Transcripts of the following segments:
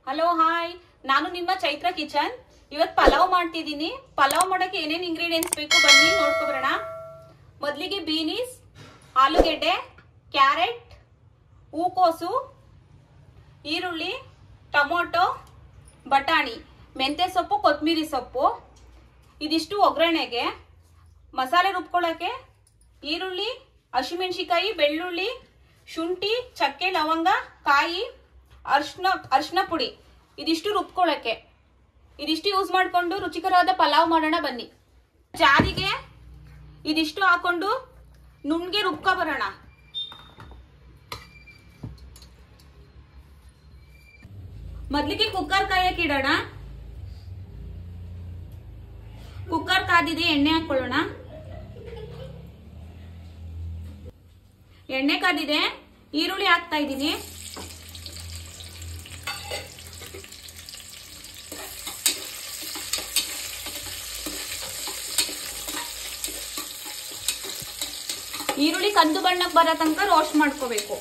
Hello hi, ನಾನು ನಿಮ್ಮ Chaitra kitchen. ಇವತ್ತು ಪಲಾವ್ ಮಾಡ್ತಿದ್ದೀನಿ. ಪಲಾವ್ ಮಾಡಕ್ಕೆ ಏನೇನು ಇಂಗ್ರೀಡಿಯೆಂಟ್ಸ್ ಬೇಕು ಬನ್ನಿ ನೋಡ್ಕೊಬರೋಣ. ಮೊದಲಿಗೆ ಬೀನೀಸ್, ಆಲೂಗೆಡ್ಡೆ, ಕ್ಯಾರೆಟ್, ಹೂಕೋಸು, ಈರುಳ್ಳಿ, ಟೊಮೊಟೊ, ಬಟಾಣಿ, ಮೆಂತ್ಯ ಸೊಪ್ಪು, ಕೊತ್ತಂಬರಿ ಸೊಪ್ಪು. ಇದಿಷ್ಟು ಒಗ್ಗರಣೆಗೆ. ಮಸಾಲೆ ರುಬ್ಕೊಳ್ಳೋಕ್ಕೆ ಈರುಳ್ಳಿ, ಹಸಿಮೆಣಸಿಕಾಯಿ, ಬೆಳ್ಳುಳ್ಳಿ, ಶುಂಠಿ, ಚಕ್ಕೆ, ಲವಂಗ, ಕಾಯಿ, ಅರ್ಶಿನ ಪುಡಿ. ಇದಿಷ್ಟು ರುಬ್ಕೊಳ್ಳೋಕ್ಕೆ. ಇದಿಷ್ಟು ಯೂಸ್ ಮಾಡಿಕೊಂಡು ರುಚಿಕರವಾದ ಪಲಾವ್ ಮಾಡೋಣ ಬನ್ನಿ. ಜಾರಿಗೆ ಇದಿಷ್ಟು ಹಾಕೊಂಡು ನುಣ್ಣಗೆ ರುಬ್ಕೊ ಬರೋಣ. ಮೊದಲಿಗೆ ಕುಕ್ಕರ್ ಕಾಯಕ್ಕೆ ಇಡೋಣ. ಕುಕ್ಕರ್ ಕಾದಿದೆ, ಎಣ್ಣೆ ಹಾಕೊಳ್ಳೋಣ. ಎಣ್ಣೆ ಕಾದಿದೆ, ಈರುಳ್ಳಿ ಹಾಕ್ತಾ ಇದ್ದೀನಿ. ಈರುಳ್ಳಿ ಕಂದು ಬಣ್ಣಕ್ಕೆ ಬರೋ ತನಕ ರೋಸ್ಟ್ ಮಾಡ್ಕೋಬೇಕು.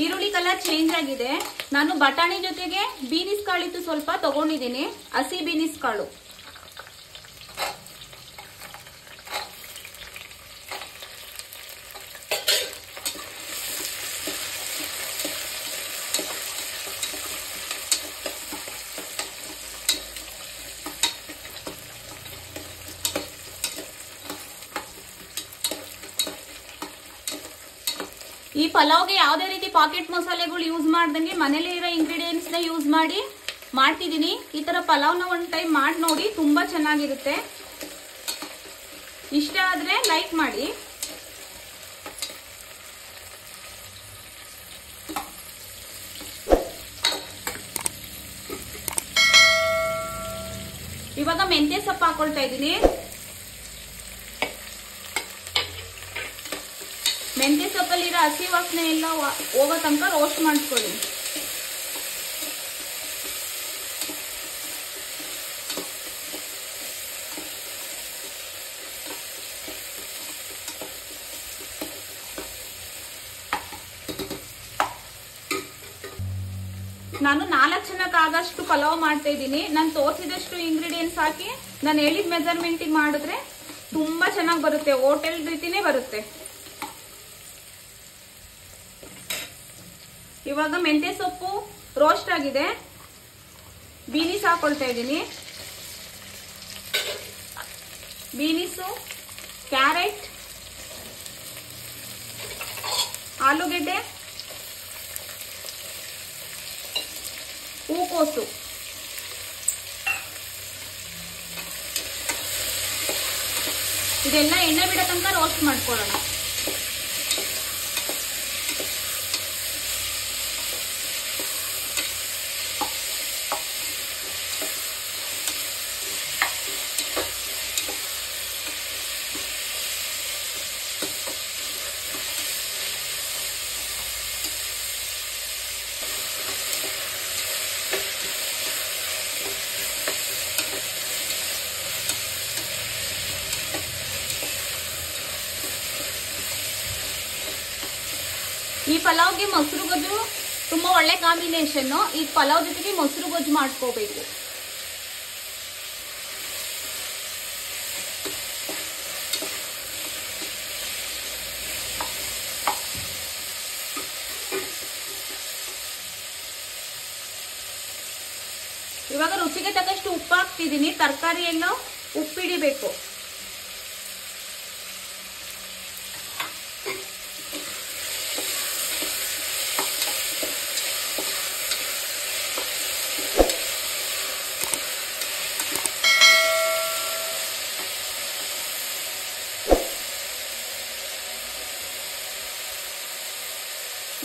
ಈರುಳ್ಳಿ ಕಲರ್ ಚೇಂಜ್ ಆಗಿದೆ. ನಾನು ಬಟಾಣಿ ಜೊತೆಗೆ ಬೀನಿಸ್ ಕಾಳಿತ್ತು ಸ್ವಲ್ಪ ತಗೊಂಡಿದ್ದೀನಿ, ಹಸಿ ಬೀನಿಸ್ ಕಾಳು. ಈ ಪಲಾವ್ಗೆ ಯಾವುದೇ ರೀತಿ ಪಾಕೆಟ್ ಮಸಾಲೆಗಳು ಯೂಸ್ ಮಾಡ್ದಂಗೆ ಮನೇಲಿ ಇರೋ ಇಂಗ್ರೀಡಿಯೆಂಟ್ಸ್ ನ ಯೂಸ್ ಮಾಡಿ ಮಾಡ್ತಿದ್ದೀನಿ. ಈ ತರ ಪಲಾವ್ನ ಒಂದು ಟೈಮ್ ಮಾಡಿ ನೋಡಿ, ತುಂಬಾ ಚೆನ್ನಾಗಿರುತ್ತೆ. ಇಷ್ಟ ಆದ್ರೆ ಲೈಕ್ ಮಾಡಿ. ಇವಾಗ ಮೆಂತ್ಯ ಸೊಪ್ಪು ಹಾಕೊಳ್ತಾ ಇದ್ದೀನಿ. ಮೆಂತ್ಯ ಸೊಪ್ಪಲ್ಲಿರೋ ಹಸಿ ವಾಸನೆ ಎಲ್ಲ ಹೋಗೋ ತನಕ ರೋಸ್ಟ್ ಮಾಡ್ಕೊಳ್ಳಿ. ನಾನು 4 ಜನಕ್ಕೆ ಆಗಷ್ಟು ಪಲಾವ್ ಮಾಡ್ತಾ ಇದ್ದೀನಿ. ನಾನು ತೋರಿಸಿದಷ್ಟು ಇಂಗ್ರೀಡಿಯೆಂಟ್ಸ್ ಹಾಕಿ ನಾನು ಹೇಳಿದ ಮೆಜರ್ಮೆಂಟಿಗೆ ಮಾಡಿದ್ರೆ ತುಂಬಾ ಚೆನ್ನಾಗಿ ಬರುತ್ತೆ, ಹೋಟೆಲ್ ರೀತಿನೇ ಬರುತ್ತೆ. ಇವಾಗ ಮೆಂತ್ಯ ಸೊಪ್ಪು ರೋಸ್ಟ್ ಆಗಿದೆ, ಬೀನೀಸ್ ಹಾಕೊಳ್ತಾ ಇದ್ದೀನಿ. ಬೀನೀಸು, ಕ್ಯಾರೆಟ್, ಆಲೂಗೆಡ್ಡೆ, ಹೂಕೋಸು. ಇದೆಲ್ಲ ಎಣ್ಣೆ ಬಿಡೋ ತನಕ ರೋಸ್ಟ್ ಮಾಡ್ಕೊಳ್ಳೋಣ. ಈ ಪಲಾವ್ಗೆ ಮೊಸರು ಗೊಜ್ಜು ತುಂಬಾ ಒಳ್ಳೆ ಕಾಂಬಿನೇಷನ್. ಈ ಪಲಾವ್ ಜೊತೆಗೆ ಮೊಸರು ಗೊಜ್ಜು ಮಾಡ್ಕೋಬೇಕು. ಇವಾಗ ರುಚಿಗೆ ತಕ್ಕಷ್ಟು ಉಪ್ಪು ಹಾಕ್ತಿದ್ದೀನಿ. ತರಕಾರಿ ಎಲ್ಲ ಉಪ್ಪಿಡಿಬೇಕು.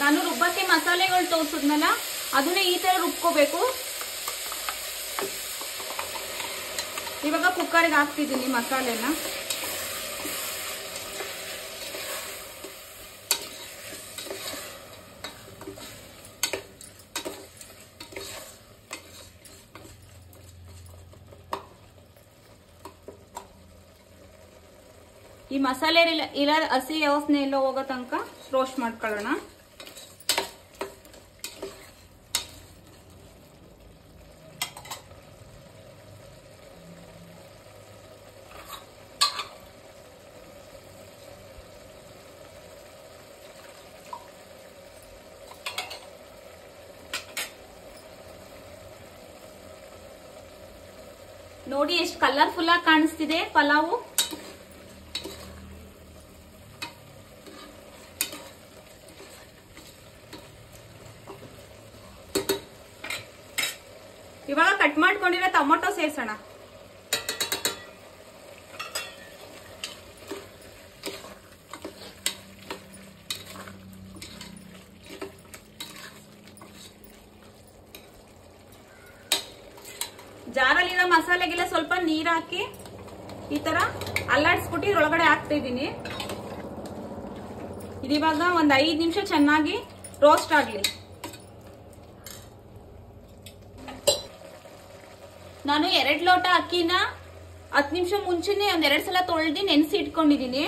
ನಾನು ರುಬ್ಬಕ್ಕೆ ಮಸಾಲೆಗಳು ತೋರಿಸಿದ್ನಲ್ಲ, ಅದನ್ನೇ ಈ ತರ ರುಬ್ಕೋಬೇಕು. ಇವಾಗ ಕುಕ್ಕರ್ಗೆ ಹಾಕ್ತಿದ್ದೀನಿ ಮಸಾಲೆನ. ಈ ಮಸಾಲೆ ಇಲ್ಲ ಹಸಿ ವಾಸನೆ ಎಲ್ಲ ಹೋಗೋ ತನಕ ರೋಸ್ಟ್ ಮಾಡ್ಕೊಳ್ಳೋಣ. ನೋಡಿ ಎಷ್ಟು ಕಲರ್ಫುಲ್ ಆಗಿ ಕಾಣಿಸ್ತಿದೆ ಪಲಾವು. ಇವಾಗ ಕಟ್ ಮಾಡ್ಕೊಂಡಿರೋ ಟೊಮೊಟೊ ಸೇರ್ಸೋಣ. ಜಾರಲ್ಲಿರೋ ಮಸಾಲೆಗೆಲ್ಲ ಸ್ವಲ್ಪ ನೀರ್ ಹಾಕಿ ಈ ತರ ಅಲ್ಲಾಡ್ಸ್ಬಿಟ್ಟು ಇದ್ರೊಳಗಡೆ ಹಾಕ್ತಾ ಇದೀನಿ. ಇದಿವಾಗ ಒಂದ್ 5 ನಿಮಿಷ ಚೆನ್ನಾಗಿ ರೋಸ್ಟ್ ಆಗ್ಲಿ. ನಾನು 2 ಲೋಟ ಅಕ್ಕಿನ 10 ನಿಮಿಷ ಮುಂಚೆನೆ ಒಂದ್ 2 ಸಲ ತೊಳೆದು ನೆನೆಸಿ ಇಟ್ಕೊಂಡಿದೀನಿ.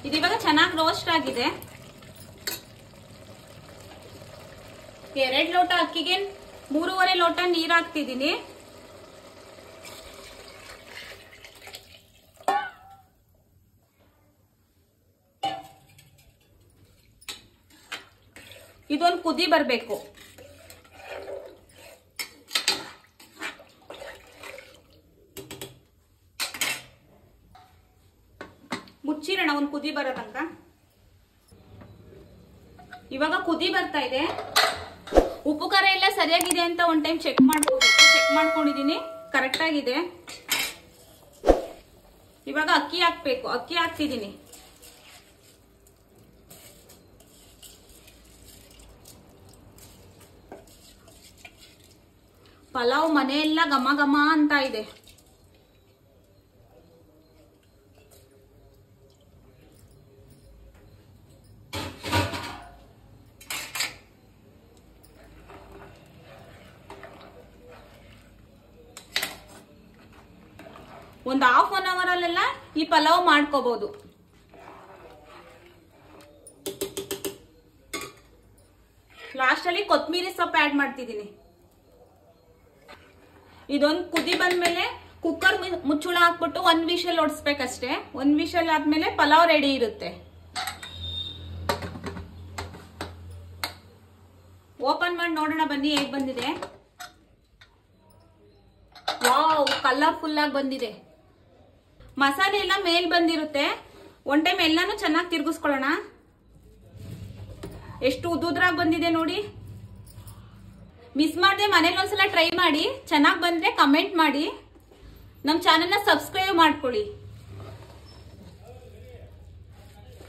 ಇದಿವಾಗ ಚೆನ್ನಾಗಿ ರೋಸ್ಟ್ ಆಗಿದೆ. 2 ಲೋಟ ಅಕ್ಕಿಗೆ 3.5 ಲೋಟ ನೀರ್ ಹಾಕ್ತಿದೀನಿ. ಇದೊಂದು ಕುದಿ ಬರ್ಬೇಕು. ಮುಚ್ಚಿರೋಣ ಒಂದು ಕುದಿ ಬರೋ ತನಕ. ಇವಾಗ ಕುದಿ ಬರ್ತಾ ಇದೆ. ಉಪ್ಪು ಖಾರ ಎಲ್ಲ ಸರಿಯಾಗಿದೆ ಅಂತ ಒಂದ್ ಟೈಮ್ ಚೆಕ್ ಮಾಡ್ಕೊಂಡಿದೀನಿ, ಕರೆಕ್ಟ್ ಆಗಿದೆ. ಇವಾಗ ಅಕ್ಕಿ ಹಾಕ್ಬೇಕು. ಅಕ್ಕಿ ಹಾಕ್ತಿದೀನಿ. ಪಲಾವ್ ಮನೆಯೆಲ್ಲ ಘಮ ಘಮ ಅಂತ ಇದೆ. ಒಂದು ½ ಅವರ್ ಅಲ್ಲೆಲ್ಲ ಈ ಪಲಾವ್ ಮಾಡ್ಕೋಬಹುದು. ಲಾಸ್ಟ್ ಅಲ್ಲಿ ಕೊತ್ತಂಬರಿ ಸೊಪ್ಪು ಆಡ್ ಮಾಡ್ತಿದ್ದೀನಿ. ಇದೊಂದು ಕುದಿ ಬಂದ್ಮೇಲೆ ಕುಕ್ಕರ್ ಮುಚ್ಚುಳ ಹಾಕ್ಬಿಟ್ಟು 1 ವಿಷಲ್ ಹೊಡ್ಸ್ಬೇಕಷ್ಟೇ. 1 ವಿಷಲ್ ಆದ್ಮೇಲೆ ಪಲಾವ್ ರೆಡಿ ಇರುತ್ತೆ. ಓಪನ್ ಮಾಡಿ ನೋಡೋಣ ಬನ್ನಿ ಹೇಗ್ ಬಂದಿದೆ. ವಾವ್, ಕಲರ್ಫುಲ್ ಆಗಿ ಬಂದಿದೆ. ಮಸಾಲೆ ಎಲ್ಲ ಮೇಲ್ ಬಂದಿರುತ್ತೆ. ಒನ್ ಟೈಮ್ ಎಲ್ಲಾನು ಚೆನ್ನಾಗಿ ತಿರ್ಗಿಸ್ಕೊಳ್ಳೋಣ. ಎಷ್ಟು ಉದ್ದುದ್ರಾಗಿ ಬಂದಿದೆ ನೋಡಿ. ಮಿಸ್ ಮಾಡದೆ ಮನೇಲಿ ಒಂದ್ಸಲ ಟ್ರೈ ಮಾಡಿ. ಚೆನ್ನಾಗಿ ಬಂದ್ರೆ ಕಮೆಂಟ್ ಮಾಡಿ. ನಮ್ಮ ಚಾನೆಲ್ನ ಸಬ್ಸ್ಕ್ರೈಬ್ ಮಾಡ್ಕೊಳ್ಳಿ.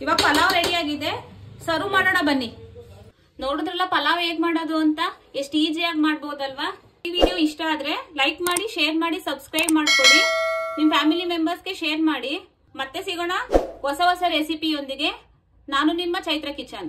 ಇವಾಗ ಪಲಾವ್ ರೆಡಿ ಆಗಿದೆ. ಸರ್ವ್ ಮಾಡೋಣ ಬನ್ನಿ. ನೋಡಿದ್ರಲ್ಲ ಪಲಾವ್ ಹೇಗ್ ಮಾಡೋದು ಅಂತ. ಎಷ್ಟು ಈಸಿಯಾಗಿ ಮಾಡ್ಬೋದಲ್ವಾ. ಈ ವಿಡಿಯೋ ಇಷ್ಟ ಆದ್ರೆ ಲೈಕ್ ಮಾಡಿ, ಶೇರ್ ಮಾಡಿ, ಸಬ್ಸ್ಕ್ರೈಬ್ ಮಾಡ್ಕೊಳ್ಳಿ. ನಿಮ್ ಫ್ಯಾಮಿಲಿ ಮೆಂಬರ್ಸ್ಗೆ ಶೇರ್ ಮಾಡಿ. ಮತ್ತೆ ಸಿಗೋಣ ಹೊಸ ಹೊಸ ರೆಸಿಪಿಯೊಂದಿಗೆ. ನಾನು ನಿಮ್ಮ ಚೈತ್ರ ಕಿಚನ್.